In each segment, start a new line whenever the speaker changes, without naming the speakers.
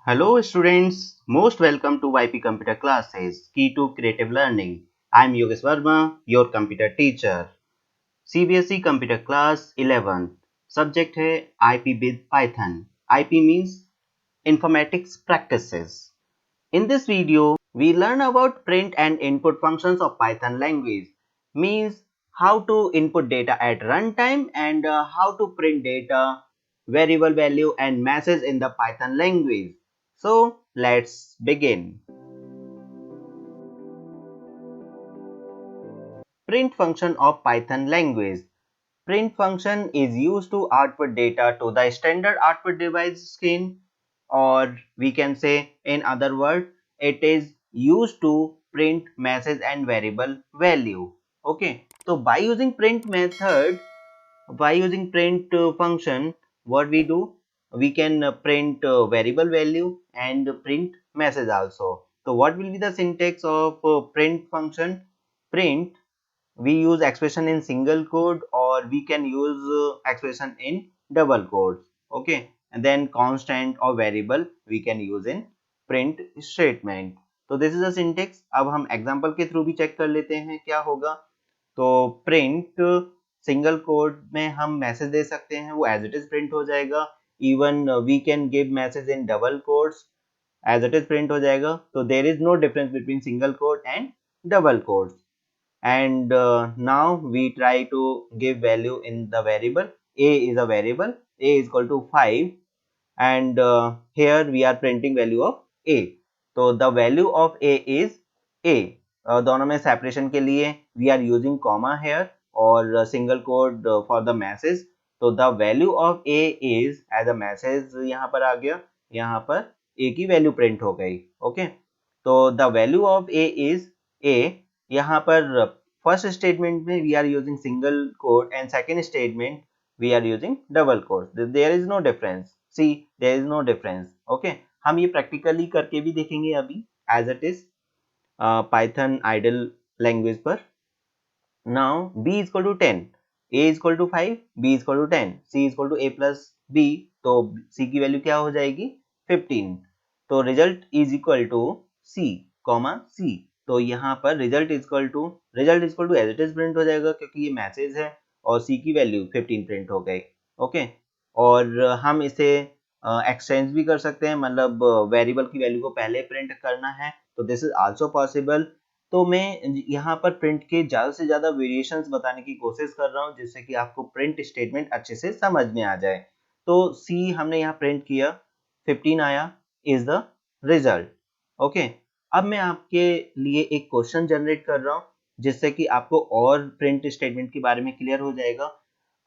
Hello students, most welcome to YP Computer Classes, Key to Creative Learning. I am Yogesh Verma, your computer teacher. CBSE Computer Class 11. Subject है IP with Python. IP means Informatics Practices. In this video, we learn about print and input functions of Python language. Means how to input data at runtime and how to print data, variable value and message in the Python language. So let's begin. Print function of Python language. Print function is used to output data to the standard output device screen, or we can say in other words it is used to print message and variable value. Okay, so by using print method, by using print function, what we do, we can print variable value and print message also. So what will be the syntax of print function? Print, we use expression in single quote or we can use expression in double quotes. Okay, and then constant or variable we can use in print statement. तो this is the syntax. अब हम example के through भी check कर लेते हैं क्या होगा. तो प्रिंट सिंगल कोड में हम मैसेज दे सकते हैं, वो एज इट इज प्रिंट हो जाएगा. Even we can give message in double codes, as it is print हो जाएगा. तो there is no difference between single code and double codes. And now we try to give value in the variable. A is a variable, a is equal to 5, and here we are printing value of a. So the value of a is a. दोनों में separation के लिए we are using comma here और single quote for the message. तो the value of a is as a message यहाँ पर आ गया, यहाँ पर a की value print हो गई. ओके, तो the value of a is a. यहाँ पर फर्स्ट स्टेटमेंट में we are using single quote and second statement we are using double quote. There is no difference. See, there is no difference. Okay, हम ये practically करके भी देखेंगे अभी as it is Python IDLE language पर. Now b is equal to 10, a is equal to 5, b is equal to 10, c is equal to a plus b. तो c की value क्या हो जाएगी? 15. तो result is equal to c comma c. तो यहाँ पर result is equal to as it is print हो जाएगा क्योंकि ये मैसेज है और c की वैल्यू 15 प्रिंट हो गई. ओके, और हम इसे एक्सचेंज भी कर सकते हैं, मतलब वेरिएबल की वैल्यू को पहले प्रिंट करना है तो दिस इज आल्सो पॉसिबल. तो मैं यहाँ पर प्रिंट के ज़्यादा से ज़्यादा वेरिएशंस बताने की कोशिश कर रहा हूँ जिससे कि आपको प्रिंट स्टेटमेंट अच्छे से समझ में आ जाए. तो C हमने यहाँ प्रिंट किया, 15 आया इज द रिजल्ट. ओके, अब मैं आपके लिए एक क्वेश्चन जनरेट कर रहा हूँ जिससे कि आपको और प्रिंट स्टेटमेंट के बारे में क्लियर हो जाएगा.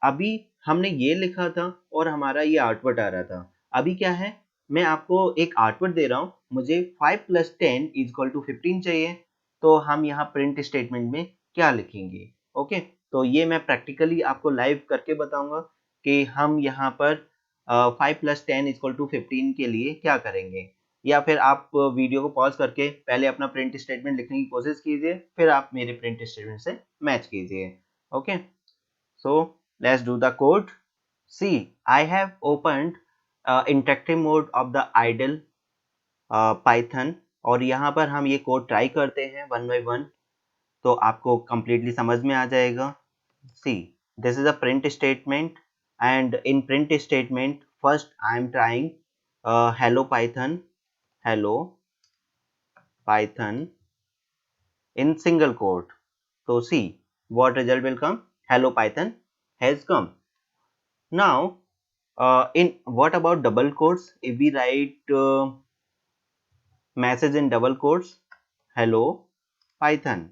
अभी हमने ये लिखा था और हमारा ये आउटपुट आ रहा था. अभी क्या है, मैं आपको एक आउटपुट दे रहा हूँ, मुझे 5 प्लस 10 इज इक्वल टू 15 चाहिए. तो हम यहाँ प्रिंट स्टेटमेंट में क्या लिखेंगे? ओके, तो ये मैं प्रैक्टिकली आपको लाइव करके बताऊंगा कि हम यहाँ पर 5 प्लस 10 इक्वल टू 15 के लिए क्या करेंगे. या फिर आप वीडियो को पॉज करके पहले अपना प्रिंट स्टेटमेंट लिखने की कोशिश कीजिए, फिर आप मेरे प्रिंट स्टेटमेंट से मैच कीजिए. Okay, so let's do the code. See, I have opened interactive mode of the IDLE Python, और यहाँ पर हम ये कोड ट्राई करते हैं वन बाय वन तो आपको कंप्लीटली समझ में आ जाएगा. See, this is a print statement and in print statement first I am trying hello python in single quote. So see what result will come. Hello python has come. Now in what about double quotes? If we write message in double quotes, hello python,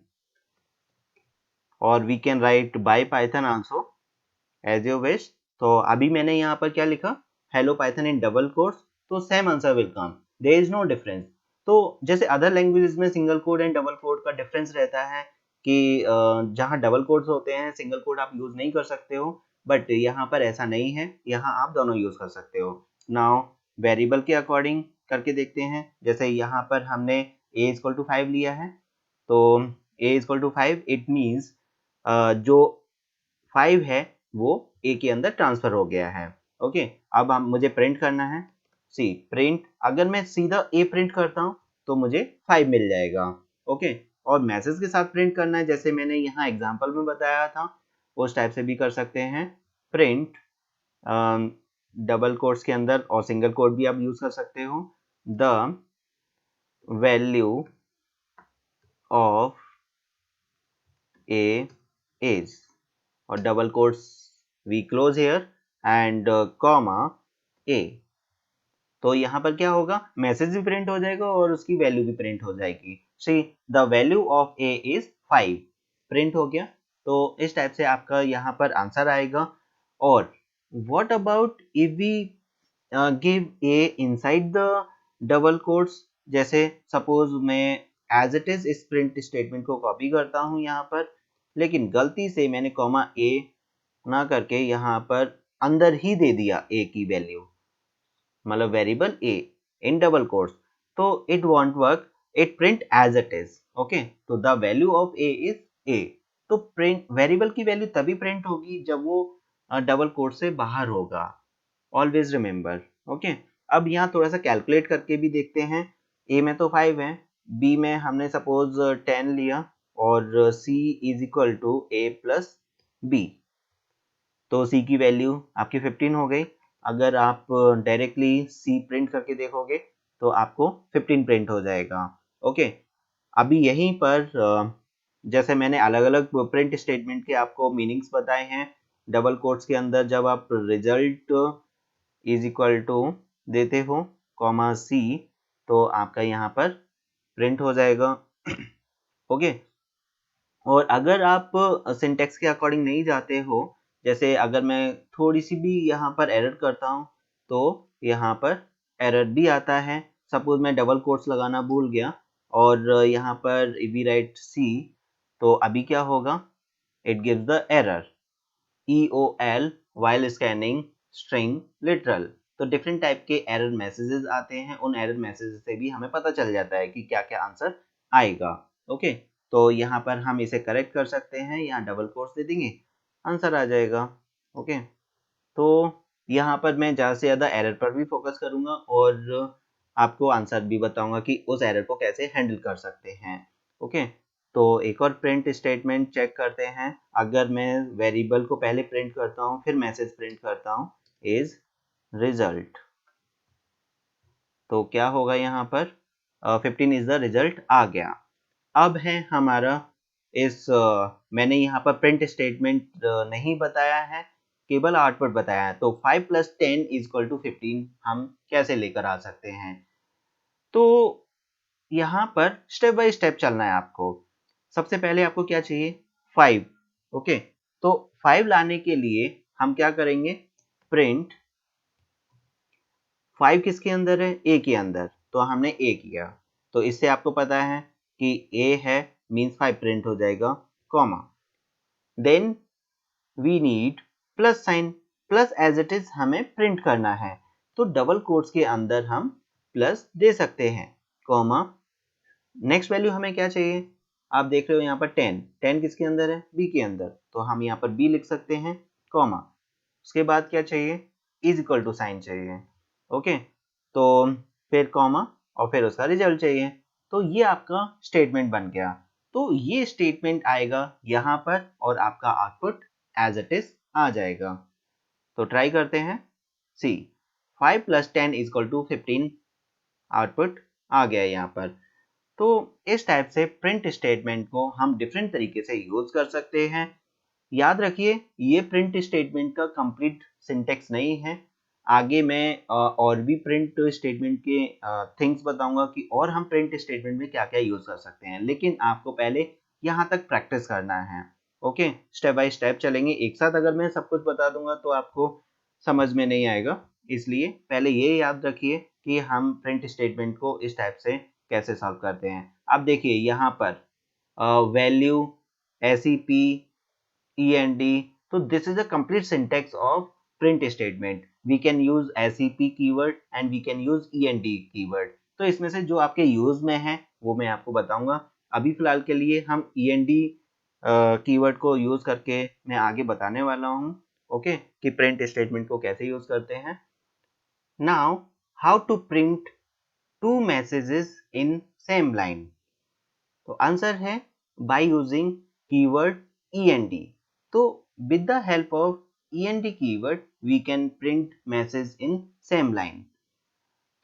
or we can write by python also as you wish. तो अभी मैंने यहाँ पर क्या लिखा, hello python in double quotes, तो same answer will come. There is no difference. तो जैसे अदर लैंग्वेजेस में single code and double quote का डिफरेंस रहता है कि जहाँ डबल कोड्स होते हैं सिंगल कोड आप यूज नहीं कर सकते हो, बट यहाँ पर ऐसा नहीं है, यहाँ आप दोनों यूज कर सकते हो. नाउ वेरिएबल के अकॉर्डिंग करके देखते हैं. जैसे यहाँ पर हमने a इक्वल टू 5 लिया है, तो a equal to 5 it means जो 5 है वो a के अंदर ट्रांसफर हो गया है. ओके, अब हम मुझे प्रिंट करना है. सी प्रिंट, अगर मैं सीधा ए प्रिंट करता हूँ तो मुझे 5 मिल जाएगा। ओके, और मैसेज के साथ प्रिंट करना है जैसे मैंने यहाँ एग्जांपल में बताया था, उस टाइप से भी कर सकते हैं। प्रिंट डबल कोट्स के अंदर और सिंगल कोट भी आप यूज कर सकते हो, the value of a is, और double quotes we close here and comma a. तो यहाँ पर क्या होगा, मैसेज भी प्रिंट हो जाएगा और उसकी वैल्यू भी प्रिंट हो जाएगी। See the value of a is 5, print हो गया। तो इस टाइप से आपका यहाँ पर आंसर आएगा। और what about if we give a inside the double quotes, जैसे सपोज मैं एज इट इज इस प्रिंट स्टेटमेंट को कॉपी करता हूँ यहाँ पर, लेकिन गलती से मैंने कॉमा ए ना करके यहाँ पर अंदर ही दे दिया ए की वैल्यू, मतलब variable a in double quotes, तो it won't work, it print as it is. Okay, तो the value of a is a. तो प्रिंट वेरिएबल की वैल्यू तभी प्रिंट होगी जब वो डबल कोट से बाहर होगा, ऑलवेज रिमेंबर। ओके, अब यहाँ थोड़ा सा कैलकुलेट करके भी देखते हैं। ए में तो 5 है, बी में हमने सपोज 10 लिया, और C is equal to A plus B, तो सी की वैल्यू आपकी 15 हो गई। अगर आप डायरेक्टली सी प्रिंट करके देखोगे तो आपको 15 प्रिंट हो जाएगा। ओके, अभी यहीं पर जैसे मैंने अलग अलग प्रिंट स्टेटमेंट के आपको मीनिंग्स बताए हैं, डबल कोट्स के अंदर जब आप रिजल्ट इज इक्वल टू देते हो कॉमा सी, तो आपका यहाँ पर प्रिंट हो जाएगा। ओके, और अगर आप सिंटेक्स के अकॉर्डिंग नहीं जाते हो, जैसे अगर मैं थोड़ी सी भी यहाँ पर एरर करता हूँ तो यहाँ पर एरर भी आता है। सपोज मैं डबल कोट्स लगाना भूल गया और यहाँ पर वी राइट सी, तो अभी क्या होगा, it gives the error EOL while scanning string literal। तो डिफरेंट टाइप के एरर मैसेजेस आते हैं, उन एरर मैसेजेस से भी हमें पता चल जाता है कि क्या क्या आंसर आएगा। ओके, तो यहाँ पर हम इसे करेक्ट कर सकते हैं, यहाँ डबल कोट्स दे देंगे, आंसर आ जाएगा। ओके, तो यहाँ पर मैं ज़्यादा से ज़्यादा एरर पर भी फोकस करूँगा और आपको आंसर भी बताऊँगा कि उस एरर को कैसे हैंडल कर सकते हैं। ओके, तो एक और प्रिंट स्टेटमेंट चेक करते हैं। अगर मैं वेरिएबल को पहले प्रिंट करता हूँ फिर मैसेज प्रिंट करता हूँ इज रिजल्ट, तो क्या होगा यहाँ पर 15 इज द रिजल्ट आ गया। अब है हमारा इस मैंने यहाँ पर प्रिंट स्टेटमेंट नहीं बताया है, केवल आउटपुट बताया है। तो 5 + 10 = 15 हम कैसे लेकर आ सकते हैं, तो यहाँ पर स्टेप बाय स्टेप चलना है आपको। सबसे पहले आपको क्या चाहिए, 5। ओके, तो 5 लाने के लिए हम क्या करेंगे, प्रिंट 5 किसके अंदर है, ए के अंदर, तो हमने ए किया, तो इससे आपको पता है कि ए है मीन्स 5 प्रिंट हो जाएगा, comma then we need plus sign, plus as it is हमें प्रिंट करना है, तो डबल कोट्स के अंदर हम प्लस दे सकते हैं, कॉमा नेक्स्ट वैल्यू हमें क्या चाहिए, आप देख रहे हो यहाँ पर 10, 10 किसके अंदर है, बी के अंदर, तो हम यहाँ पर बी लिख सकते हैं, कॉमा उसके बाद क्या चाहिए, इज इक्वल टू साइन चाहिए। ओके, तो फिर कॉमा और फिर उसका रिजल्ट चाहिए, तो ये आपका स्टेटमेंट बन गया। तो ये स्टेटमेंट आएगा यहाँ पर और आपका आउटपुट एज इट इज आ जाएगा। तो ट्राई करते हैं, सी 5 + 10 = 15, आउटपुट आ गया यहाँ पर। तो इस टाइप से प्रिंट स्टेटमेंट को हम डिफरेंट तरीके से यूज कर सकते हैं। याद रखिए ये प्रिंट स्टेटमेंट का कंप्लीट सिंटेक्स नहीं है, आगे मैं और भी प्रिंट स्टेटमेंट के थिंग्स बताऊंगा कि और हम प्रिंट स्टेटमेंट में क्या क्या यूज कर सकते हैं, लेकिन आपको पहले यहाँ तक प्रैक्टिस करना है। ओके, स्टेप बाय स्टेप चलेंगे, एक साथ अगर मैं सब कुछ बता दूंगा तो आपको समझ में नहीं आएगा, इसलिए पहले ये याद रखिए कि हम प्रिंट स्टेटमेंट को इस टाइप से कैसे सॉल्व करते हैं। अब देखिए यहाँ पर value SEP END, so this is a complete syntax of print statement. We can use SEP keyword and we can use END keyword. तो इसमें से जो आपके यूज में है वो मैं आपको बताऊंगा। अभी फिलहाल के लिए हम END कीवर्ड को यूज करके मैं आगे बताने वाला हूँ। ओके, कि प्रिंट स्टेटमेंट को कैसे यूज करते हैं। Now how to print two messages in same line. तो आंसर है बाय यूजिंग कीवर्ड END। तो with the help of END keyword we can print message in same line.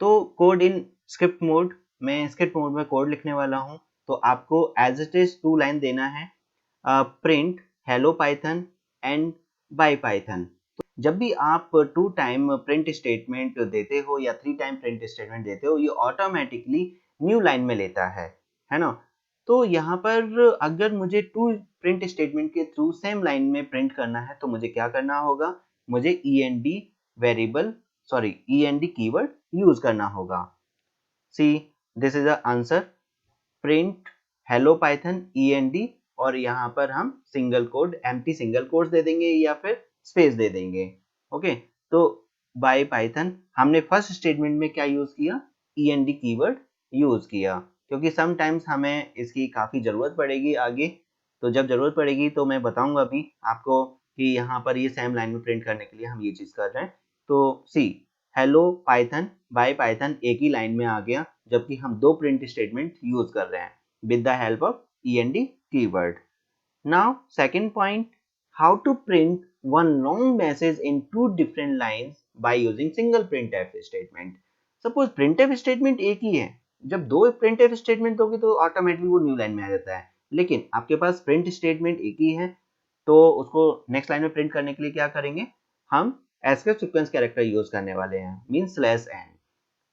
तो code in script mode, मैं script mode में code लिखने वाला हूं। तो आपको एज इट इज 2 लाइन देना है, print hello Python and bye Python. जब भी आप 2 टाइम प्रिंट स्टेटमेंट देते हो या 3 टाइम प्रिंट स्टेटमेंट देते हो, ये ऑटोमेटिकली न्यू लाइन में लेता है ना। तो यहाँ पर अगर मुझे 2 प्रिंट स्टेटमेंट के थ्रू सेम लाइन में प्रिंट करना है तो मुझे क्या करना होगा, मुझे END कीवर्ड यूज करना होगा। See this is the answer, print hello Python END, और यहाँ पर हम single quote empty single quotes दे देंगे या फिर स्पेस दे देंगे। ओके, तो बाय पाइथन हमने फर्स्ट स्टेटमेंट में क्या यूज किया, END कीवर्ड यूज किया, क्योंकि समटाइम्स हमें इसकी काफी जरूरत पड़ेगी आगे। तो जब जरूरत पड़ेगी तो मैं बताऊंगा अभी आपको कि यहाँ पर ये सेम लाइन में प्रिंट करने के लिए हम ये चीज कर रहे हैं। तो सी हेलो पाइथन बाय पाइथन एक ही लाइन में आ गया, जबकि हम 2 प्रिंट स्टेटमेंट यूज कर रहे हैं with the help of END keyword. Now, second point, how to print one long message in 2 different lines by using single printf statement. Suppose printf statement एक ही है, जब 2 printf statement होगी तो automatically वो new line में आ जाता है। लेकिन आपके पास प्रिंट स्टेटमेंट एक ही है, तो उसको नेक्स्ट लाइन में प्रिंट करने के लिए क्या करेंगे, हम एस्केप सीक्वेंस कैरेक्टर यूज करने वाले हैं, मीन /n।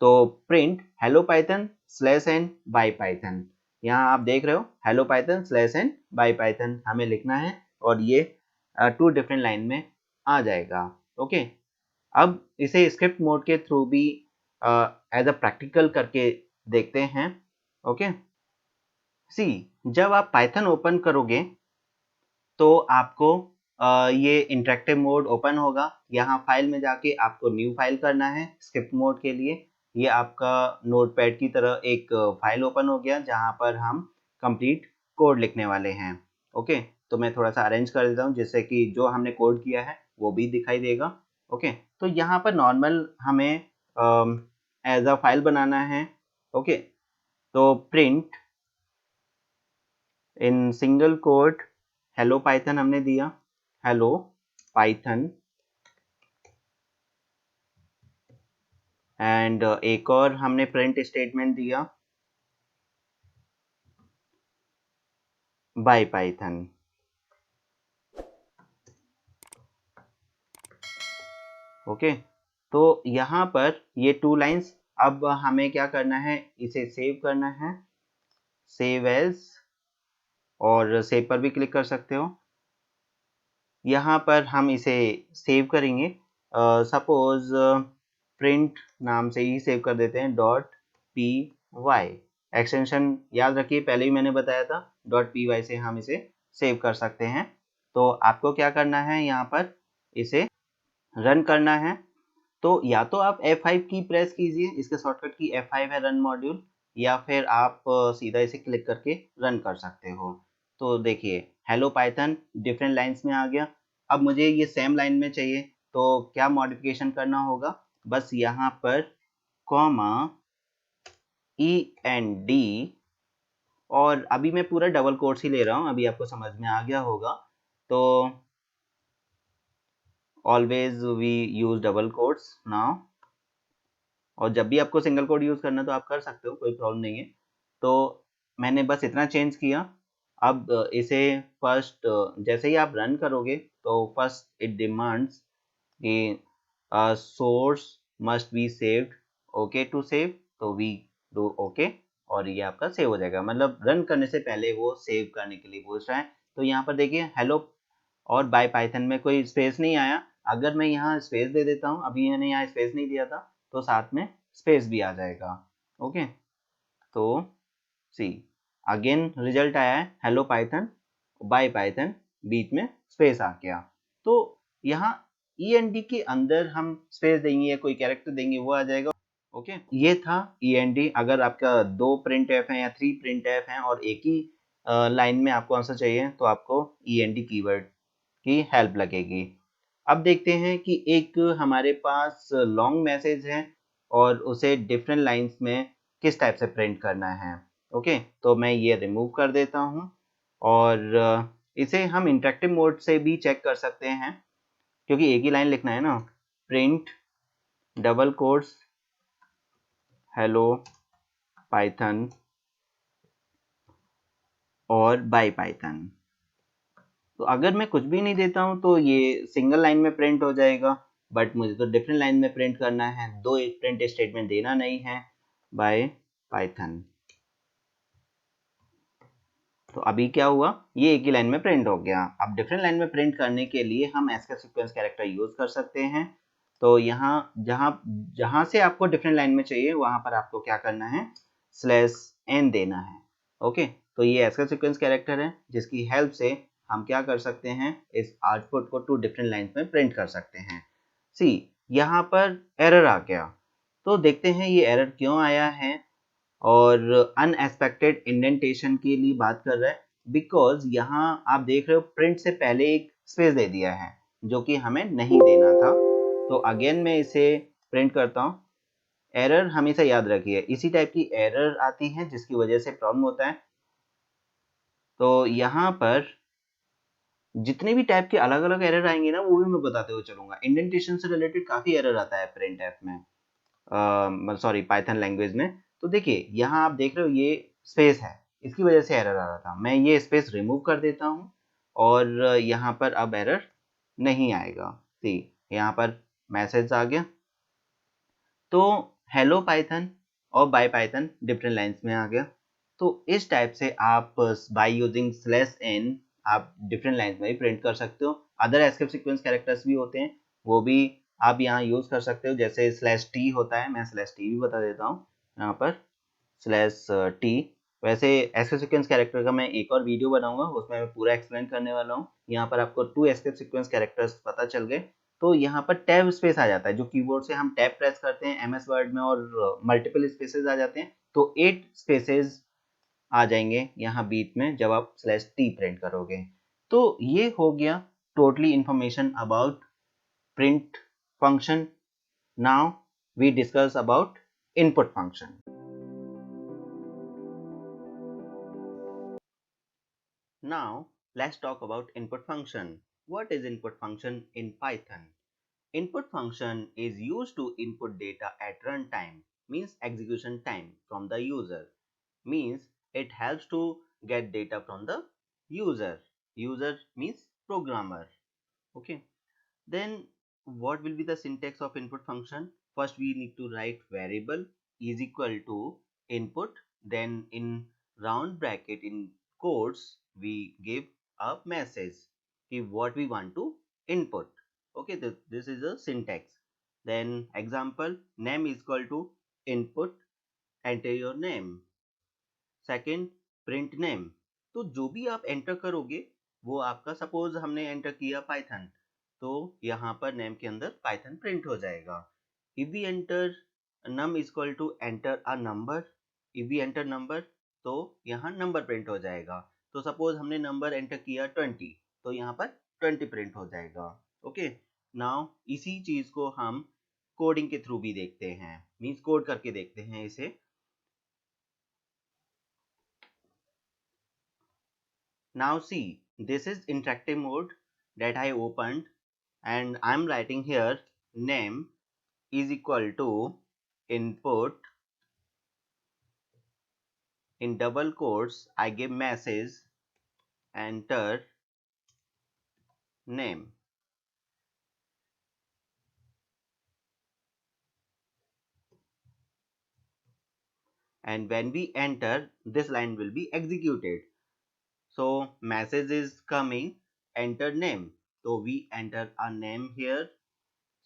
तो print hello Python /n bye Python, यहाँ आप देख रहे हो hello Python /n bye Python हमें लिखना है, और ये 2 डिफरेंट लाइन में आ जाएगा। ओके, अब इसे स्क्रिप्ट मोड के थ्रू भी एज अ प्रैक्टिकल करके देखते हैं। ओके, सी जब आप पाइथन ओपन करोगे तो आपको ये इंटरेक्टिव मोड ओपन होगा। यहाँ फाइल में जाके आपको न्यू फाइल करना है स्क्रिप्ट मोड के लिए। ये आपका नोटपैड की तरह एक फाइल ओपन हो गया जहाँ पर हम कंप्लीट कोड लिखने वाले हैं। ओके, तो मैं थोड़ा सा अरेंज कर देता हूँ जिससे कि जो हमने कोड किया है वो भी दिखाई देगा। ओके, तो यहाँ पर नॉर्मल हमें एज अ फाइल बनाना है। ओके, तो print in single code hello Python हमने दिया, हेलो पाइथन, एंड एक और हमने प्रिंट स्टेटमेंट दिया बाय पाइथन। ओके, तो यहाँ पर ये 2 लाइंस, अब हमें क्या करना है, इसे सेव करना है, सेव एज, और सेव पर भी क्लिक कर सकते हो। यहाँ पर हम इसे सेव करेंगे, सपोज प्रिंट नाम से ही सेव कर देते हैं .py। एक्सटेंशन याद रखिए, पहले ही मैंने बताया था .py से हम इसे सेव कर सकते हैं। तो आपको क्या करना है, यहाँ पर इसे रन करना है। तो या तो आप F5 की प्रेस कीजिए, इसके शॉर्टकट की F5 है रन मॉड्यूल, या फिर आप सीधा इसे क्लिक करके रन कर सकते हो। तो देखिए हेलो पाइथन डिफरेंट लाइंस में आ गया। अब मुझे ये सेम लाइन में चाहिए, तो क्या मॉडिफिकेशन करना होगा, बस यहाँ पर कॉमा END, और अभी मैं पूरा डबल कोट्स ही ले रहा हूँ, अभी आपको समझ में आ गया होगा। तो always we use double quotes now, और जब भी आपको सिंगल कोड यूज करना तो आप कर सकते हो, कोई प्रॉब्लम नहीं है। तो मैंने बस इतना चेंज किया। अब इसे फर्स्ट जैसे ही आप रन करोगे तो फर्स्ट इट डिमांड्स कि source must be saved, okay to save, तो वी डू ओके, और ये आपका सेव हो जाएगा। मतलब रन करने से पहले वो सेव करने के लिए पूछ रहा है। तो यहाँ पर देखिए हेलो और बाय पाइथन में कोई स्पेस नहीं आया। अगर मैं यहाँ स्पेस दे देता हूँ, अभी मैंने यहाँ स्पेस नहीं दिया था, तो साथ में स्पेस भी आ जाएगा। ओके, तो सी अगेन रिजल्ट आया है हेलो पाइथन बाय पाइथन, बीच में स्पेस आ गया। तो यहाँ END के अंदर हम स्पेस देंगे या कोई कैरेक्टर देंगे वो आ जाएगा। ओके, ये था END। अगर आपका 2 प्रिंट एफ है या 3 प्रिंट एफ है और एक ही लाइन में आपको आंसर चाहिए, तो आपको END कीवर्ड की हेल्प लगेगी। अब देखते हैं कि एक हमारे पास लॉन्ग मैसेज है और उसे डिफरेंट लाइंस में किस टाइप से प्रिंट करना है। ओके, तो मैं ये रिमूव कर देता हूँ और इसे हम इंटरेक्टिव मोड से भी चेक कर सकते हैं, क्योंकि एक ही लाइन लिखना है ना। Print double quotes hello Python और बाय पाइथन। तो अगर मैं कुछ भी नहीं देता हूँ तो ये सिंगल लाइन में प्रिंट हो जाएगा, बट मुझे तो डिफरेंट लाइन में प्रिंट करना है, दो प्रिंट स्टेटमेंट देना नहीं है बाय पाइथन। तो अभी क्या हुआ, ये एक ही लाइन में प्रिंट हो गया। अब डिफरेंट लाइन में प्रिंट करने के लिए हम एस्केप सीक्वेंस कैरेक्टर यूज कर सकते हैं। तो यहाँ जहाँ जहाँ से आपको डिफरेंट लाइन में चाहिए वहां पर आपको क्या करना है, /n देना है। ओके, तो ये एस्केप सीक्वेंस कैरेक्टर है जिसकी हेल्प से हम क्या कर सकते हैं, इस आउटपुट को 2 डिफरेंट लाइंस में प्रिंट कर सकते हैं। सी, यहाँ पर एरर आ गया, तो देखते हैं ये एरर क्यों आया है। और अनएक्सपेक्टेड इंडेंटेशन के लिए बात कर रहा है, बिकॉज यहाँ आप देख रहे हो प्रिंट से पहले एक स्पेस दे दिया है जो कि हमें नहीं देना था। तो अगेन मैं इसे प्रिंट करता हूँ। एरर हमेशा याद रखिए, इसी टाइप की एरर आती है जिसकी वजह से प्रॉब्लम होता है। तो यहाँ पर जितने भी टाइप के अलग अलग एरर आएंगे ना वो भी मैं बताते हुए चलूंगा। इंडेंटेशन से रिलेटेड काफी एरर आता है प्रिंट एफ में, सॉरी पाइथन लैंग्वेज में। तो देखिए यहाँ आप देख रहे हो ये स्पेस है, इसकी वजह से एरर आ रहा था। मैं ये स्पेस रिमूव कर देता हूँ और यहाँ पर अब एरर नहीं आएगा। सी, यहाँ पर मैसेज आ गया। तो हेलो पाइथन और बाय पाइथन डिफरेंट लाइंस में आ गया। तो इस टाइप से आप बाय यूजिंग /n आप डिफरेंट लाइंस में भी प्रिंट कर सकते हो। अदर एस्केप सीक्वेंस कैरेक्टर्स भी होते हैं, वो भी आप यहाँ यूज कर सकते हो, जैसे /t होता है। मैं /t भी बता देता हूँ यहाँ पर /t। वैसे एस्केप सीक्वेंस कैरेक्टर का मैं एक और वीडियो बनाऊंगा, उसमें मैं पूरा एक्सप्लेन करने वाला हूँ। यहाँ पर आपको 2 एस्केप सीक्वेंस कैरेक्टर्स पता चल गए। तो यहाँ पर टैब स्पेस आ जाता है, जो कीबोर्ड से हम टैब प्रेस करते हैं एमएस वर्ड में, और मल्टीपल स्पेसेस आ जाते हैं। तो 8 स्पेसेस आ जाएंगे यहाँ बीच में जब आप /t प्रिंट करोगे। तो ये हो गया totally information about print function. Now we discuss about input function. Now let's talk about input function. What is input function in Python? Input function is used to input data at runtime, means execution time from the user. Means it helps to get data from the user. User means programmer. Okay. Then what will be the syntax of input function? First we need to write variable is equal to input, then in round bracket in quotes we give a message what we want to input. Okay, this is a syntax. Then example, name is equal to input, enter your name. Second, print name. तो जो भी आप enter करोगे वो आपका, suppose हमने enter किया Python, तो यहाँ पर नेम के अंदर पाइथन प्रिंट हो जाएगा। If we enter num is equal to enter a number, if we enter number तो यहाँ नंबर प्रिंट हो जाएगा। तो सपोज हमने नंबर एंटर किया 20, तो यहाँ पर 20 प्रिंट हो जाएगा। ओके, नाउ इसी चीज को हम कोडिंग के थ्रू भी देखते हैं, मीन्स कोड करके देखते हैं इसे। Now see, this is interactive mode that I opened, and I'm writing here name is equal to input, in double quotes I give message, enter name. And when we enter, this line will be executed. So message is coming, enter name. So we enter a name here.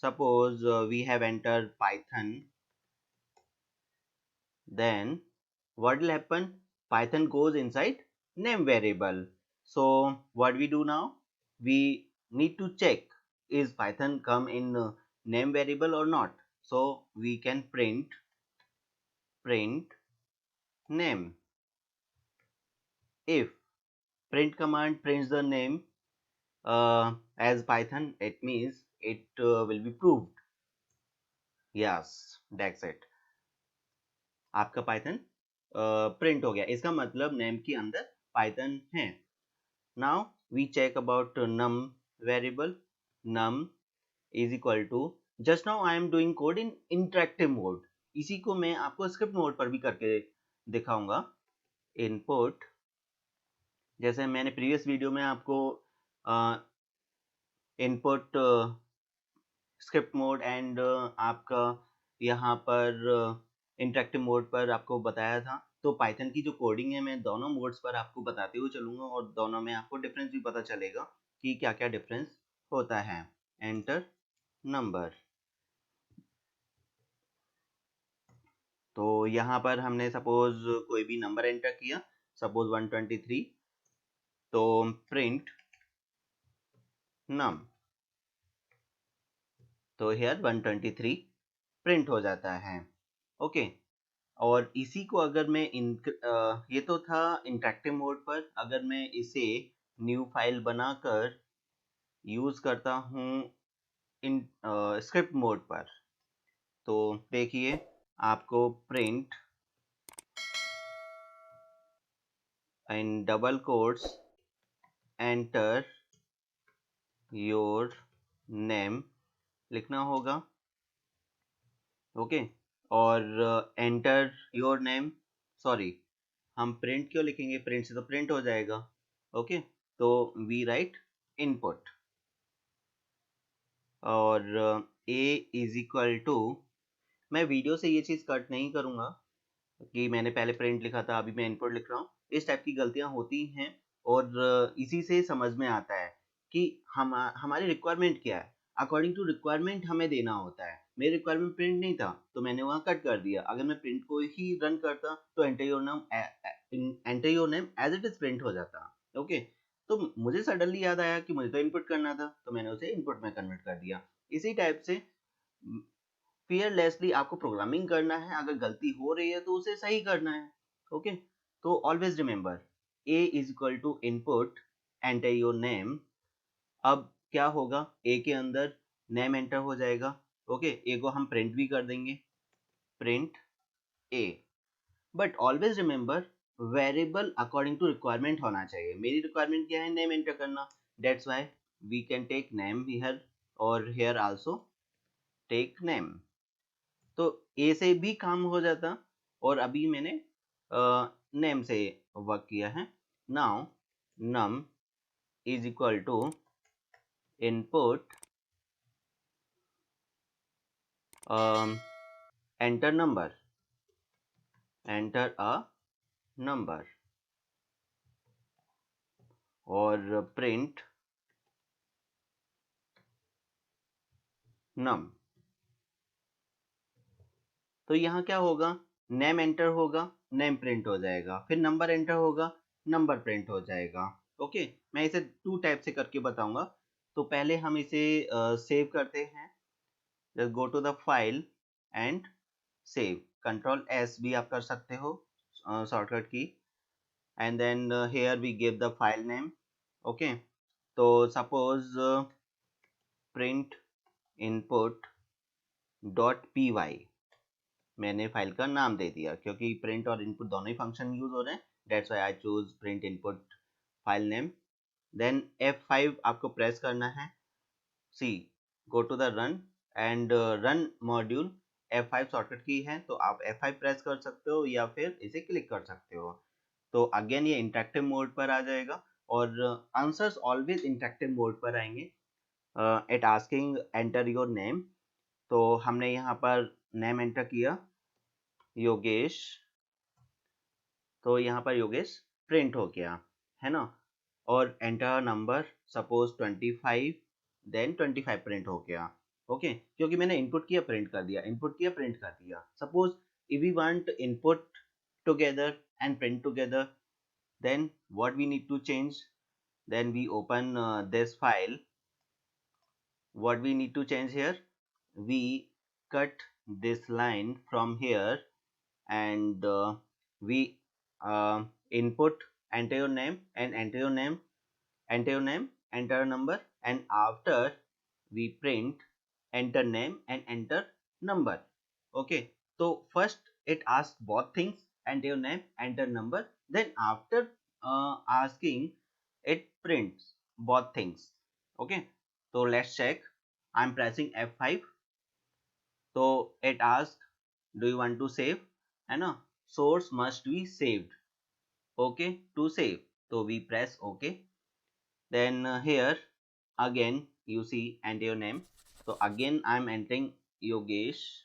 Suppose we have entered Python. Then what will happen? Python goes inside name variable. So what we do now? We need to check is Python come in name variable or not. So we can print name. If print command prints the name as Python, it means it will be proved. Yes, that's it. आपका Python print हो गया, इसका मतलब name के अंदर Python है। Now we check about num variable. num is equal to, just now I am doing code in interactive mode, इसी को मैं आपको स्क्रिप्ट मोड पर भी करके दिखाऊंगा। इनपुट, जैसे मैंने प्रीवियस वीडियो में आपको इनपुट स्क्रिप्ट मोड एंड आपका यहाँ पर इंटरेक्टिव मोड पर आपको बताया था, तो पाइथन की जो कोडिंग है मैं दोनों मोड्स पर आपको बताते हुए चलूंगा और दोनों में आपको डिफरेंस भी पता चलेगा कि क्या क्या डिफरेंस होता है। एंटर नंबर, तो यहाँ पर हमने सपोज कोई भी नंबर एंटर किया, सपोज 123, तो प्रिंट नम, तो हियर 123 प्रिंट हो जाता है। ओके, और इसी को अगर मैं ये तो था इंटरेक्टिव मोड पर, अगर मैं इसे न्यू फाइल बनाकर यूज करता हूँ इन स्क्रिप्ट मोड पर, तो देखिए आपको print in double quotes enter your name लिखना होगा। ओके, और एंटर योर नेम, सॉरी हम प्रिंट क्यों लिखेंगे, प्रिंट से तो प्रिंट हो जाएगा। ओके, तो वी राइट इनपुट, और a इज इक्वल टू, मैं वीडियो से ये चीज़ कट नहीं करूँगा कि मैंने पहले प्रिंट लिखा था अभी मैं इनपुट लिख रहा हूँ, इस टाइप की गलतियाँ होती हैं। और इसी से समझ में आता है कि हमारी रिक्वायरमेंट क्या है, अकॉर्डिंग टू रिक्वायरमेंट हमें देना होता है। मेरी रिक्वायरमेंट प्रिंट नहीं था तो मैंने वहाँ कट कर दिया, अगर मैं प्रिंट को ही रन करता तो enter your name as it is print हो जाता। ओके, तो मुझे सडनली याद आया कि मुझे तो इनपुट करना था, तो मैंने उसे इनपुट में कन्वर्ट कर दिया। इसी टाइप से फियरलेसली आपको प्रोग्रामिंग करना है, अगर गलती हो रही है तो उसे सही करना है। ओके, तो always remember a is equal to input enter your name. अब क्या होगा, a के अंदर नेम एंटर हो जाएगा। ओके, a को हम प्रिंट भी कर देंगे, print a, but always remember variable according to requirement होना चाहिए। मेरी रिक्वायरमेंट क्या है, नेम एंटर करना, that's why we can take name here, और हियर आल्सो टेक नेम, तो ए से भी काम हो जाता। और अभी मैंने नेम से वर्क किया है। Now num is equal to input enter number, enter a number, और प्रिंट नम। तो यहाँ क्या होगा, नेम एंटर होगा, नेम प्रिंट हो जाएगा, फिर नंबर एंटर होगा, नंबर प्रिंट हो जाएगा। ओके, मैं इसे टू टाइप से करके बताऊंगा। तो पहले हम इसे सेव करते हैं, just go to the file and save, control s भी आप कर सकते हो शॉर्टकट की, and then here we give the file name। okay, तो suppose print input dot py, मैंने फाइल का नाम दे दिया क्योंकि प्रिंट और इनपुट दोनों ही फंक्शन यूज हो रहे हैं, that's why I choose print input file name. Then F5 आपको प्रेस करना है, see go to the run and run module. F5 shortcut key है तो आप F5 प्रेस कर सकते हो या फिर इसे क्लिक कर सकते हो। तो अगेन ये इंटरेक्टिव मोड पर आ जाएगा और आंसर्स ऑलवेज इंटरेक्टिव मोड पर आएंगे। It asking enter your name, तो हमने यहाँ पर नेम एंटर किया योगेश, तो यहाँ पर योगेश प्रिंट हो गया है ना। और enter number suppose 25, then 25 print हो गया। ओके, क्योंकि मैंने इनपुट किया प्रिंट कर दिया, इनपुट किया प्रिंट कर दिया। Suppose if we want input together and print together, then what we need to change, then we open this file. What we need to change here, we cut this line from here and we input enter your name and enter your name, enter your name, enter a number, and after we print enter name and enter number. Okay, so first it asks both things, enter your name, enter number, then after asking it prints both things. Okay, so let's check. I'm pressing F5, so it asks, do you want to save? है ना, source must be saved. Okay, to save, so we press OK. Then here again you see enter your name, so again I'm entering Yogesh.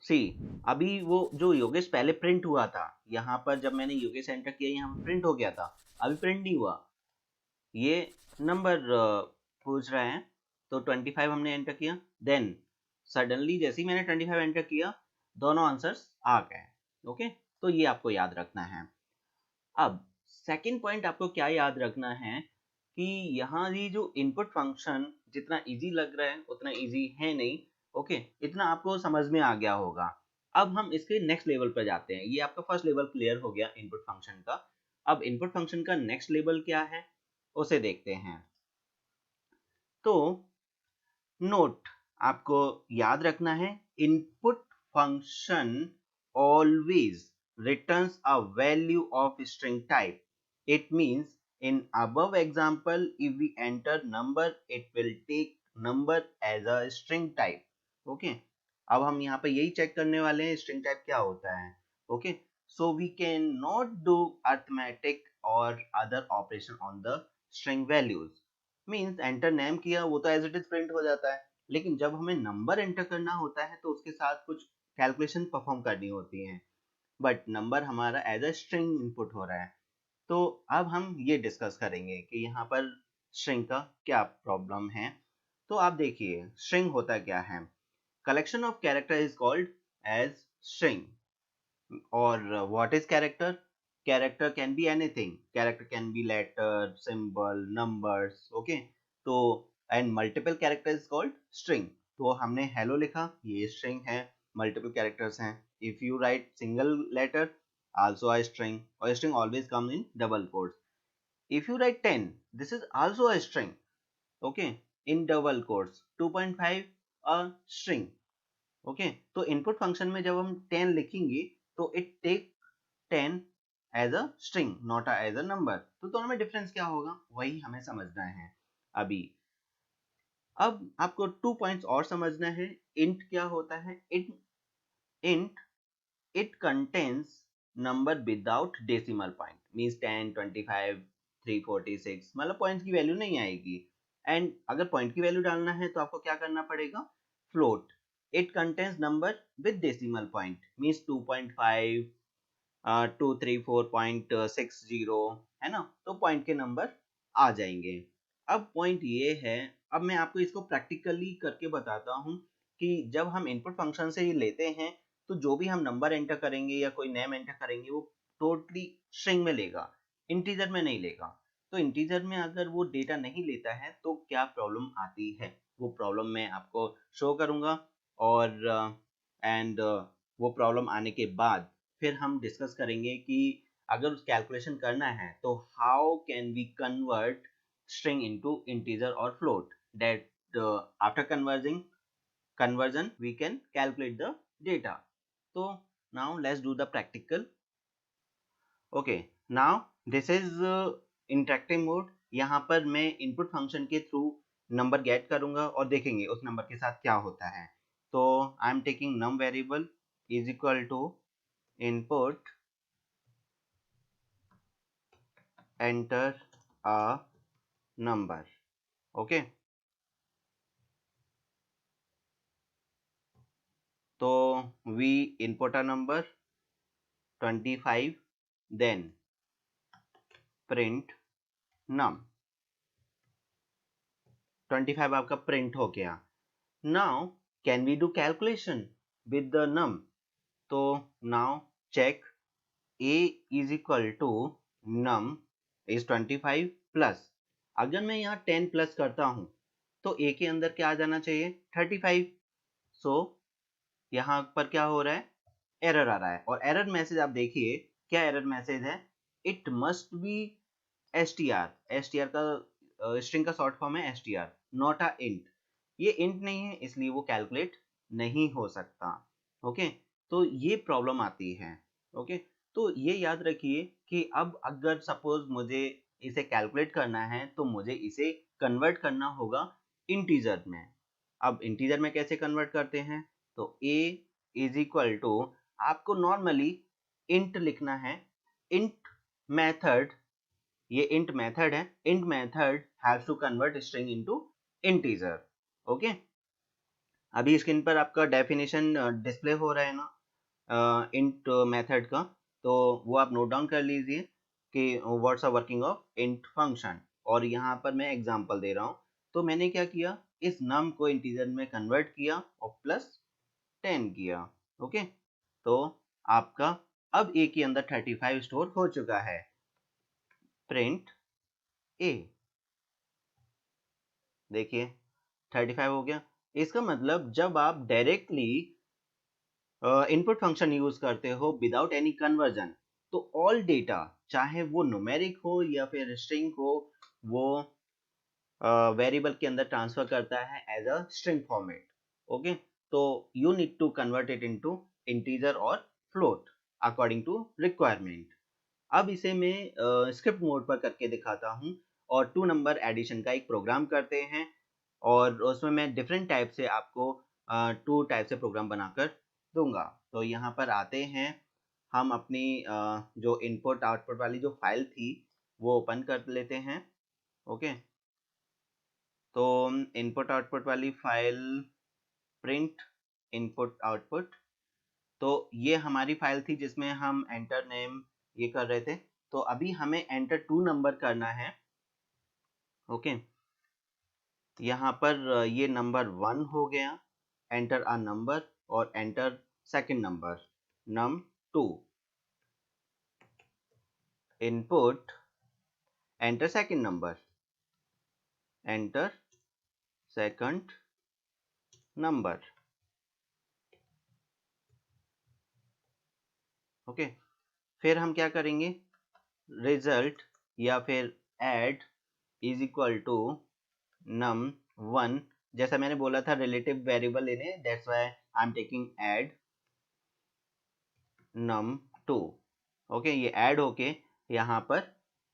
सी, अभी वो जो योगेश पहले print हुआ था, यहाँ पर जब मैंने योगेश एंटर किया यहाँ पर प्रिंट हो गया था, अभी प्रिंट नहीं हुआ, ये नंबर पूछ रहे हैं। तो 25 हमने एंटर किया, देन सडनली जैसे ही मैंने 25 एंटर किया दोनों आंसर्स आ गए। ओके, तो ये आपको याद रखना है। अब सेकंड पॉइंट आपको क्या याद रखना है कि यहाँ ये जो इनपुट फंक्शन जितना इजी लग रहा है उतना इजी है नहीं। ओके, इतना आपको समझ में आ गया होगा। अब हम इसके नेक्स्ट लेवल पर जाते हैं। ये आपका फर्स्ट लेवल क्लियर हो गया इनपुट फंक्शन का। अब इनपुट फंक्शन का नेक्स्ट लेवल क्या है उसे देखते हैं। तो नोट आपको याद रखना है, input function always returns a value of string type. It means in above example, if we enter number, it will take number as a string type. Okay, अब हम यहाँ पे यही चेक करने वाले हैं string type क्या होता है। Okay, so we can not do arithmetic or other operation on the string values. Means enter name किया वो तो एज इट इज प्रिंट हो जाता है, लेकिन जब हमें नंबर एंटर करना होता है तो उसके साथ कुछ कैलकुलेशन परफॉर्म करनी होती है, बट नंबर हमारा एज अ स्ट्रिंग इनपुट हो रहा है। तो अब हम ये डिस्कस करेंगे कि यहाँ पर स्ट्रिंग का क्या प्रॉब्लम है। तो आप देखिए स्ट्रिंग होता क्या है, collection of character is called as string. और what is character? Character can be anything. Character can be letter, symbol, numbers. Okay, तो and multiple character is called string. तो हमने hello लिखा, ये string है, multiple characters हैं. If you write single letter, also a string, or a string always comes in double quotes. If you write 10, this is also a string. Okay, in double quotes. 2.5 a string. Okay, तो input function में जब हम 10 लिखेंगे तो it take 10 as a string not as a number. तो दोनों में difference क्या होगा वही हमें समझना है अभी। अब आपको 2 पॉइंट्स और समझना है। इंट क्या होता है? Int it contains number without decimal point, means 10, 25, 346, मतलब पॉइंट्स की वैल्यू नहीं आएगी। एंड अगर पॉइंट की वैल्यू डालना है तो आपको क्या करना पड़ेगा? Float. It contains number with decimal point, means 2.5, 234.60 है ना, तो पॉइंट के नंबर आ जाएंगे। अब पॉइंट ये है, अब मैं आपको इसको प्रैक्टिकली करके बताता हूँ कि जब हम इनपुट फंक्शन से ये लेते हैं तो जो भी हम नंबर एंटर करेंगे या कोई नेम एंटर करेंगे वो टोटली स्ट्रिंग में लेगा, इंटीजर में नहीं लेगा। तो इंटीजर में अगर वो डेटा नहीं लेता है तो क्या प्रॉब्लम आती है, वो प्रॉब्लम मैं आपको शो करूंगा। और एंड वो प्रॉब्लम आने के बाद फिर हम डिस्कस करेंगे कि अगर उस कैलकुलेशन करना है तो how can we convert string into integer और float, that after conversion we can calculate the data. So now let's do the practical. Okay, now this is interactive mode. यहाँ पर मैं इनपुट फंक्शन के through number gate करूंगा और देखेंगे उस number के साथ क्या होता है। तो I am taking num variable is equal to input enter a number. Okay, तो we input a number 25, then print num। 25 आपका प्रिंट हो गया। Now can we do calculation with the num? तो now check a is equal to num is 25 plus, अगर मैं यहाँ 10 plus करता हूँ तो a के अंदर क्या आ जाना चाहिए? 35। सो यहाँ पर क्या हो रहा है? एरर आ रहा है। और एरर मैसेज आप देखिए क्या एरर मैसेज है? It must be str। str का स्ट्रिंग का शॉर्ट फॉर्म है str, नॉट अ इंट। ये इंट नहीं है इसलिए वो कैलकुलेट नहीं हो सकता। ओके, तो ये प्रॉब्लम आती है। ओके, तो ये याद रखिए कि अब अगर सपोज मुझे इसे कैलकुलेट करना है तो मुझे इसे कन्वर्ट करना होगा इंटीजर में। अब इंटीजर में कैसे कन्वर्ट करते हैं, तो a इज इक्वल टू, आपको नॉर्मली इंट लिखना है। इंट मेथड, ये इंट मेथड है, int method haves to convert string into integer. Okay, अभी स्क्रीन पर आपका डेफिनेशन डिस्प्ले हो रहा है ना इंट मेथड का, तो वो आप नोट डाउन कर लीजिए कि what's a working of int function. और यहाँ पर मैं एग्जांपल दे रहा हूँ। तो मैंने क्या किया, इस नम को इंटीजर में कन्वर्ट किया और प्लस 10 किया। ओके, तो आपका अब ए के अंदर 35 स्टोर हो चुका है। प्रिंट ए, देखिए 35 हो गया। इसका मतलब जब आप डायरेक्टली इनपुट फंक्शन यूज करते हो विदाउट एनी कन्वर्जन, तो ऑल डेटा चाहे वो न्यूमेरिक हो या फिर स्ट्रिंग हो, वो वेरिएबल के अंदर ट्रांसफर करता है as a string format. Okay, तो you need to convert it into integer और फ्लोट अकॉर्डिंग टू रिक्वायरमेंट। अब इसे मैं स्क्रिप्ट मोड पर करके दिखाता हूँ और 2 नंबर एडिशन का एक प्रोग्राम करते हैं, और उसमें मैं डिफरेंट टाइप से आपको 2 टाइप से प्रोग्राम बनाकर दूंगा। तो यहाँ पर आते हैं, हम अपनी जो इनपुट आउटपुट वाली जो फाइल थी वो ओपन कर लेते हैं। ओके, तो इनपुट आउटपुट वाली फाइल, प्रिंट इनपुट आउटपुट, तो ये हमारी फाइल थी जिसमें हम एंटर नेम ये कर रहे थे। तो अभी हमें एंटर 2 नंबर करना है। ओके, यहाँ पर ये नंबर 1 हो गया, एंटर अ नंबर, और enter second number num 2, input, enter second number, enter second number. Okay, फिर हम क्या करेंगे, रिजल्ट या फिर add is equal to num 1, जैसा मैंने बोला था रिलेटिव वेरिएबल लेने, that's why I am taking add num 2। Okay, ये ऐड होके यहाँ पर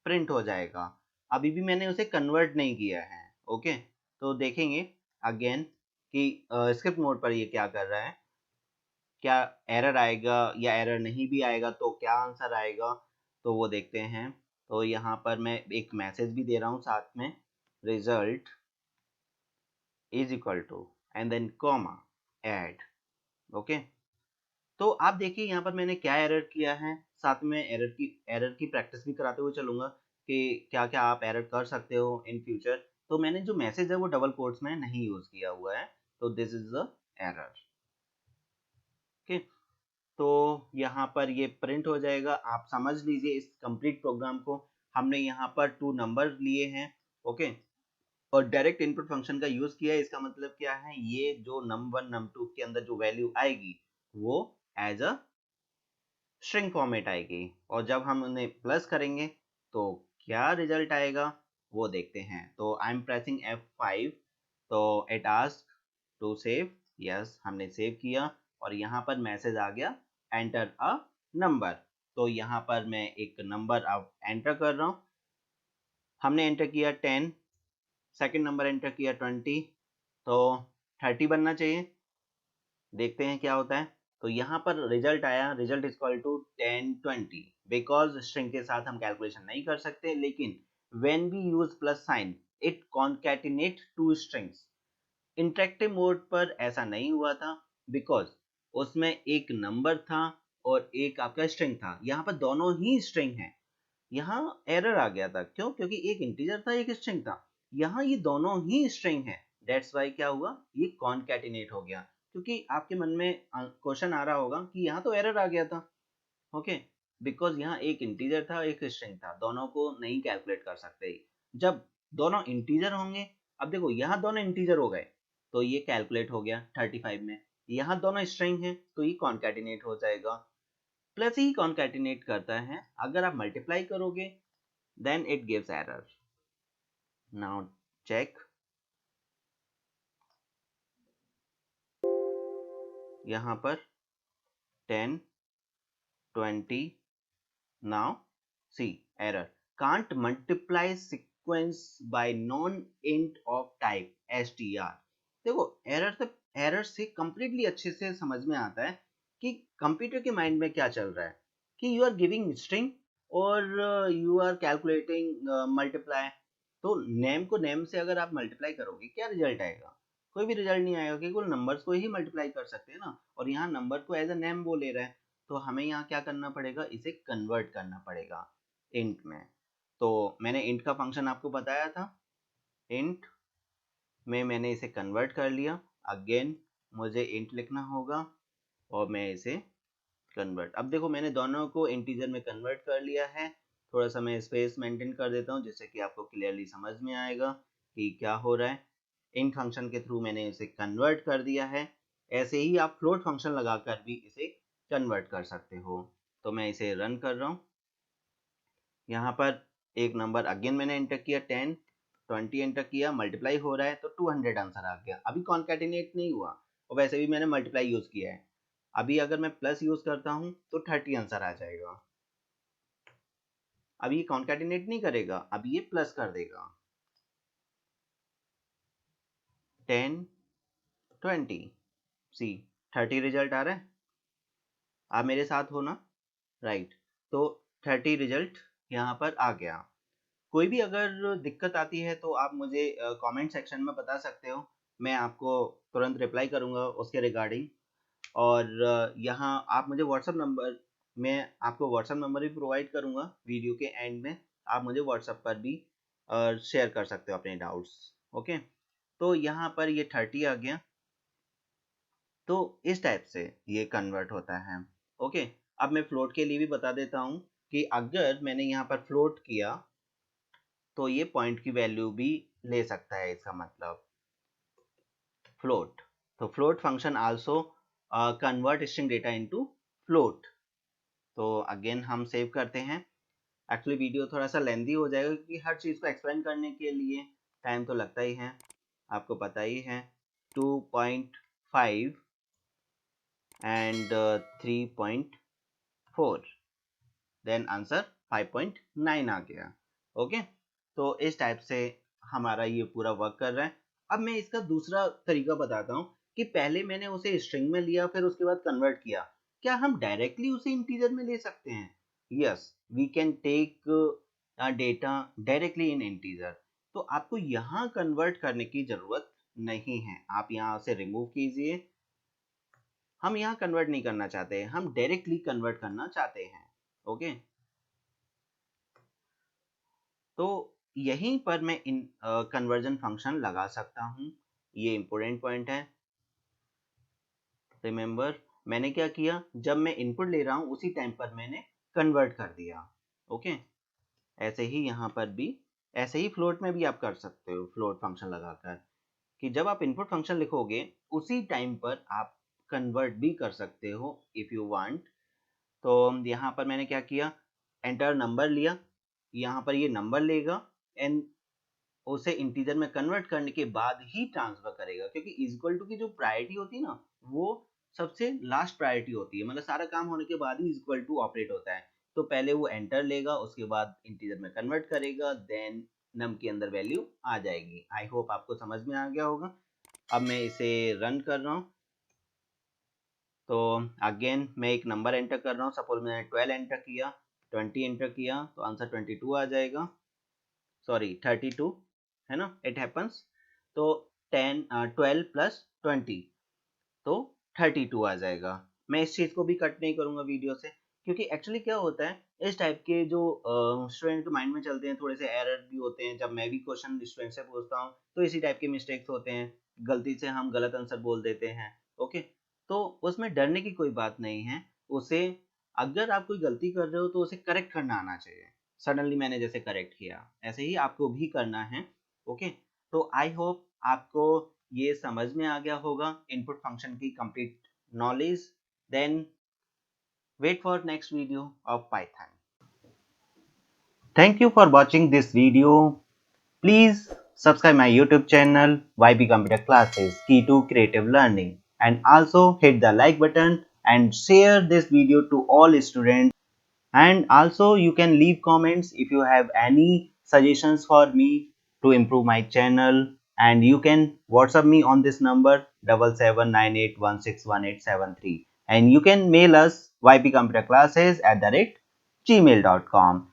प्रिंट हो जाएगा। अभी भी मैंने उसे कन्वर्ट नहीं किया है। ओके, तो देखेंगे अगेन कि स्क्रिप्ट मोड पर ये क्या कर रहा है, क्या एरर आएगा या एरर नहीं भी आएगा तो क्या आंसर आएगा, तो वो देखते हैं। तो यहाँ पर मैं एक मैसेज भी दे रहा हूँ साथ में, result is equal to and then comma add. Okay, तो आप देखिए यहाँ पर मैंने क्या एरर किया है, साथ में एरर की प्रैक्टिस भी कराते हुए चलूंगा कि क्या क्या आप एरर कर सकते हो इन फ्यूचर। तो मैंने जो मैसेज है वो डबल कोट्स में नहीं यूज किया हुआ है, तो this is the error. Okay, तो यहाँ पर ये प्रिंट हो जाएगा। आप समझ लीजिए इस कंप्लीट प्रोग्राम को, हमने यहाँ पर 2 नंबर लिए हैं। ओके, और डायरेक्ट इनपुट फंक्शन का यूज किया है। इसका मतलब क्या है, ये जो num1 num2 के अंदर जो वैल्यू आएगी वो एज अ स्ट्रिंग फॉर्मेट आएगी, और जब हम उन्हें प्लस करेंगे तो क्या रिजल्ट आएगा वो देखते हैं। तो आई एम प्रेसिंग F5, तो it ask to save, yes हमने सेव किया, और यहाँ पर मैसेज आ गया एंटर अ नंबर। तो यहाँ पर मैं एक नंबर अब एंटर कर रहा हूँ। हमने एंटर किया 10, सेकंड नंबर एंटर किया 20, तो 30 बनना चाहिए। देखते हैं क्या होता है। तो यहाँ पर रिजल्ट आया, result is equal to 1020, because string के साथ हम कैलकुलेशन नहीं कर सकते, लेकिन when we use plus sign it concatenate two strings. Interactive mode पर ऐसा नहीं हुआ था, बिकॉज उसमें एक नंबर था और एक आपका स्ट्रिंग था, यहाँ पर दोनों ही स्ट्रिंग है। यहाँ एरर आ गया था, क्यों, क्योंकि एक इंटीजर था एक स्ट्रिंग था, यहाँ ये दोनों ही स्ट्रिंग है। दैट्स वाई क्या हुआ, ये कॉन्कैटिनेट हो गया। क्योंकि आपके मन में क्वेश्चन आ रहा होगा कि यहाँ तो एरर आ गया था। ओके, बिकॉज यहाँ एक इंटीजर था एक स्ट्रिंग था, दोनों को नहीं कैलकुलेट कर सकते। जब दोनों इंटीजर होंगे, अब देखो यहाँ दोनों इंटीजर हो गए तो ये कैलकुलेट हो गया 35 में, यहाँ दोनों स्ट्रिंग है तो ये कॉन्कैटिनेट हो जाएगा। प्लस ही कॉन्कैटिनेट करता है, अगर आप मल्टीप्लाई करोगे then it gives error. Now check, यहाँ पर 10 20 now see error can't multiply sequence bye non int of type str। देखो एरर से कंप्लीटली अच्छे से समझ में आता है कि कंप्यूटर के माइंड में क्या चल रहा है कि यू आर गिविंग स्ट्रिंग और यू आर कैलकुलेटिंग मल्टीप्लाई। तो नेम को नेम से अगर आप मल्टीप्लाई करोगे क्या रिजल्ट आएगा? कोई भी रिजल्ट नहीं आएगा, केवल नंबर्स को ही मल्टीप्लाई कर सकते हैं ना, और यहाँ नंबर को एज अ नेम वो ले रहा है। तो हमें यहाँ क्या करना पड़ेगा, इसे कन्वर्ट करना पड़ेगा इंट में। तो मैंने इंट का फंक्शन आपको बताया था, इंट में मैंने इसे कन्वर्ट कर लिया। अगेन मुझे इंट लिखना होगा और मैं इसे कन्वर्ट, अब देखो मैंने दोनों को इंटीजर में कन्वर्ट कर लिया है। थोड़ा सा मैं स्पेस मेंटेन कर देता हूँ जिससे कि आपको क्लियरली समझ में आएगा कि क्या हो रहा है। इंट फंक्शन के थ्रू मैंने इसे कन्वर्ट कर दिया है। ऐसे ही आप फ्लोट फंक्शन लगाकर भी इसे कन्वर्ट कर सकते हो। तो मैं इसे रन कर रहा हूँ। यहाँ पर एक नंबर अगेन मैंने एंटर किया, 10 20 एंटर किया, मल्टीप्लाई हो रहा है तो 200 आंसर आ गया। अभी कॉन्कैटिनेट नहीं हुआ और वैसे भी मैंने मल्टीप्लाई यूज किया है। अभी अगर मैं प्लस यूज करता हूँ तो 30 आंसर आ जाएगा। अब ये कॉन्कैटिनेट नहीं करेगा, अब ये प्लस कर देगा। 10 20 सी 30 रिजल्ट आ रहा है। आप मेरे साथ हो ना? राइट। तो 30 रिजल्ट यहाँ पर आ गया। कोई भी अगर दिक्कत आती है तो आप मुझे कमेंट सेक्शन में बता सकते हो, मैं आपको तुरंत रिप्लाई करूँगा उसके रिगार्डिंग। और यहाँ आप मुझे व्हाट्सअप नंबर, मैं आपको व्हाट्सअप नंबर भी प्रोवाइड करूँगा वीडियो के एंड में। आप मुझे व्हाट्सअप पर भी शेयर कर सकते हो अपने डाउट्स। ओके, तो यहाँ पर ये 30 आ गया। तो इस टाइप से ये कन्वर्ट होता है। ओके, अब मैं फ्लोट के लिए भी बता देता हूँ कि अगर मैंने यहाँ पर फ्लोट किया तो ये पॉइंट की वैल्यू भी ले सकता है, इसका मतलब फ्लोट। तो float function also convert string data into float. तो अगेन हम सेव करते हैं। एक्चुअली वीडियो थोड़ा सा लेंदी हो जाएगा क्योंकि हर चीज़ को एक्सप्लेन करने के लिए टाइम तो लगता ही है, आपको पता ही है। 2.5 एंड 3.4, देन आंसर 5.9 आ गया। ओके, तो इस टाइप से हमारा ये पूरा वर्क कर रहा है। अब मैं इसका दूसरा तरीका बताता हूँ कि पहले मैंने उसे स्ट्रिंग में लिया फिर उसके बाद कन्वर्ट किया, क्या हम डायरेक्टली उसे इंटीजर में ले सकते हैं? Yes, we can take data directly in integer. तो आपको यहाँ कन्वर्ट करने की जरूरत नहीं है, आप यहाँ से रिमूव कीजिए। हम यहाँ कन्वर्ट नहीं करना चाहते, हम डायरेक्टली कन्वर्ट करना चाहते हैं। ओके, तो यहीं पर मैं इन कन्वर्जन फंक्शन लगा सकता हूँ। ये इंपॉर्टेंट पॉइंट है, रिमेंबर मैंने क्या किया, जब मैं इनपुट ले रहा हूँ उसी टाइम पर मैंने कन्वर्ट कर दिया। ओके, ऐसे ही यहाँ पर भी, ऐसे ही फ्लोट में भी आप कर सकते हो फ्लोट फंक्शन लगाकर, कि जब आप इनपुट फंक्शन लिखोगे उसी टाइम पर आप कन्वर्ट भी कर सकते हो इफ यू वांट। तो यहाँ पर मैंने क्या किया, एंटर नंबर लिया, यहाँ पर ये नंबर लेगा एंड उसे इंटीजर में कन्वर्ट करने के बाद ही ट्रांसफर करेगा, क्योंकि इक्वल टू की जो प्रायोरिटी होती है ना, वो सबसे लास्ट प्रायोरिटी होती है, मतलब सारा काम होने के बाद ही इक्वल टू ऑपरेट होता है। तो पहले वो एंटर लेगा, उसके बाद इंटीजर में कन्वर्ट करेगा, देन नम के अंदर वैल्यू आ जाएगी। आई होप आपको समझ में आ गया होगा। अब मैं इसे रन कर रहा हूँ। तो अगेन मैं एक नंबर एंटर कर रहा हूँ, सपोज मैंने 12 एंटर किया, 20 एंटर किया तो आंसर 22 आ जाएगा, सॉरी 32 है ना, इट हैपन्स। तो 12 प्लस 20 तो 32 आ जाएगा। मैं इस चीज़ को भी कट नहीं करूँगा वीडियो से, क्योंकि एक्चुअली क्या होता है, इस टाइप के जो स्टूडेंट के माइंड में चलते हैं, थोड़े से एरर भी होते हैं। जब मैं भी क्वेश्चन स्टूडेंट से पूछता हूँ तो इसी टाइप के मिस्टेक्स होते हैं, गलती से हम गलत आंसर बोल देते हैं। ओके, तो उसमें डरने की कोई बात नहीं है। उसे, अगर आप कोई गलती कर रहे हो तो उसे करेक्ट करना आना चाहिए। सडनली मैंने जैसे करेक्ट किया, ऐसे ही आपको भी करना है। ओके, तो आई होप आपको ये समझ में आ गया होगा इनपुट फंक्शन की complete knowledge. Then wait for next video of Python. Thank you for watching this video. Please subscribe my YouTube channel YB Computer Classes Key to Creative Learning. and also hit the like button and share this video to all students. And also you can leave comments if you have any suggestions for me to improve my channel, and you can WhatsApp me on this number 7798161873, and you can mail us ypcomputerclasses@gmail.com.